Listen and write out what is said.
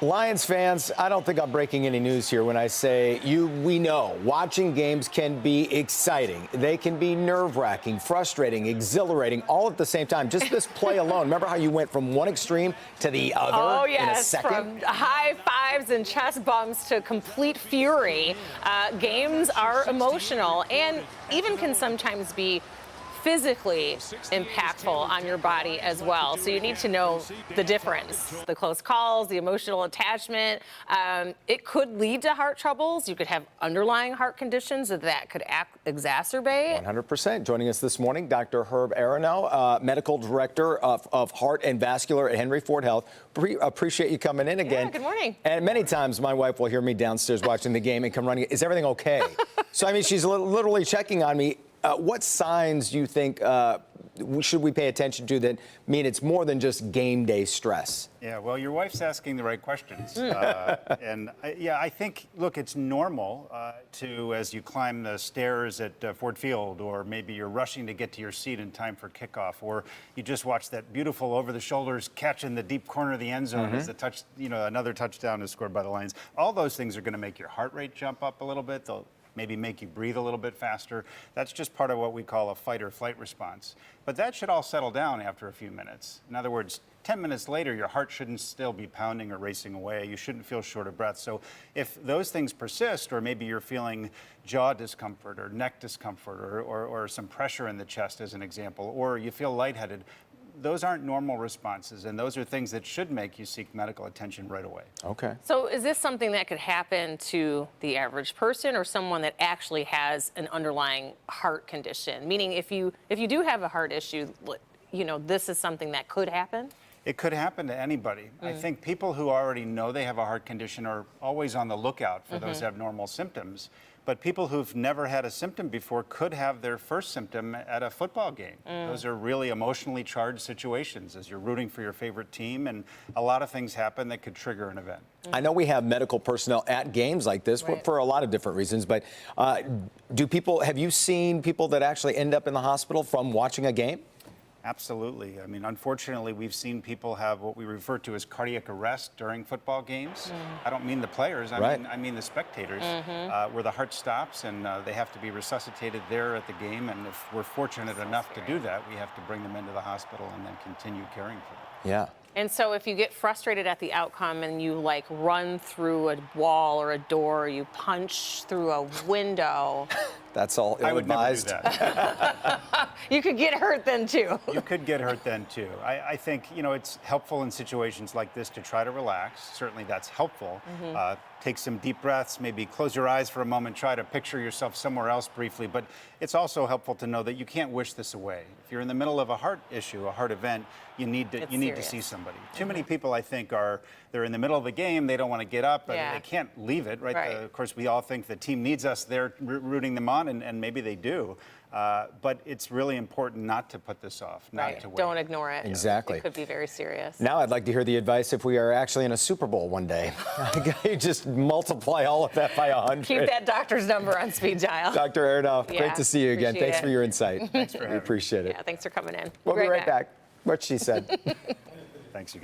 Lions fans, I don't think I'm breaking any news here when I say we know watching games can be exciting. They can be nerve-wracking, frustrating, exhilarating, all at the same time. Just this play alone. Remember how you went from one extreme to the other in a second? From high fives and chest bumps to complete fury. Games are emotional and even can sometimes be physically impactful on your body as well. So you need to know the difference. The close calls, the emotional attachment. It could lead to heart troubles. You could have underlying heart conditions that could exacerbate. 100%. Joining us this morning, Dr. Herb Aronow, Medical Director of Heart and Vascular at Henry Ford Health. Appreciate you coming in again. Yeah, good morning. And many times my wife will hear me downstairs watching the game and come running. Is everything okay? So, I mean, she's literally checking on me. What signs do you think should we pay attention to that mean it's more than just game day stress? Yeah, well, your wife's asking the right questions. I think, look, it's normal to, as you climb the stairs at Ford Field, or maybe you're rushing to get to your seat in time for kickoff, or you just watch that beautiful over-the-shoulders catch in the deep corner of the end zone as another touchdown is scored by the Lions. All those things are going to make your heart rate jump up a little bit. They'll maybe make you breathe a little bit faster. That's just part of what we call a fight or flight response. But that should all settle down after a few minutes. In other words, 10 minutes later, your heart shouldn't still be pounding or racing away. You shouldn't feel short of breath. So if those things persist, or maybe you're feeling jaw discomfort or neck discomfort or some pressure in the chest, as an example, or you feel lightheaded, those aren't normal responses, and those are things that should make you seek medical attention right away. Okay. So is this something that could happen to the average person or someone that actually has an underlying heart condition? Meaning if you do have a heart issue, this is something that could happen? It could happen to anybody. I think people who already know they have a heart condition are always on the lookout for those abnormal symptoms. But people who've never had a symptom before could have their first symptom at a football game. Those are really emotionally charged situations as you're rooting for your favorite team, and a lot of things happen that could trigger an event. I know we have medical personnel at games like this for a lot of different reasons, but have you seen people that actually end up in the hospital from watching a game? Absolutely. I mean, unfortunately, we've seen people have what we refer to as cardiac arrest during football games. I don't mean the players, I mean the spectators, where the heart stops and they have to be resuscitated there at the game. And if we're fortunate enough to do that, we have to bring them into the hospital and then continue caring for them. Yeah. And so if you get frustrated at the outcome and you run through a wall or a door, or you punch through a window. That's all ill-advised. I would never do that. You could get hurt then too. You could get hurt then too. I think, it's helpful in situations like this to try to relax. Certainly that's helpful. Take some deep breaths, maybe close your eyes for a moment, try to picture yourself somewhere else briefly. But it's also helpful to know that you can't wish this away. If you're in the middle of a heart issue, a heart event, you need to see somebody. Too many people, I think, they're in the middle of a game, they don't want to get up, but they can't leave it, right? Of course, we all think the team needs us there rooting them on, and maybe they do. But it's really important not to put this off, not to wait. Don't ignore it. Exactly. It could be very serious. Now I'd like to hear the advice if we are actually in a Super Bowl one day. You just multiply all of that by 100. Keep that doctor's number on speed dial. Dr. Aronow, great to see you again. Thanks for your insight. Thanks for having me. We appreciate it. Yeah, thanks for coming in. We'll be right back. What she said. Thanks, you guys.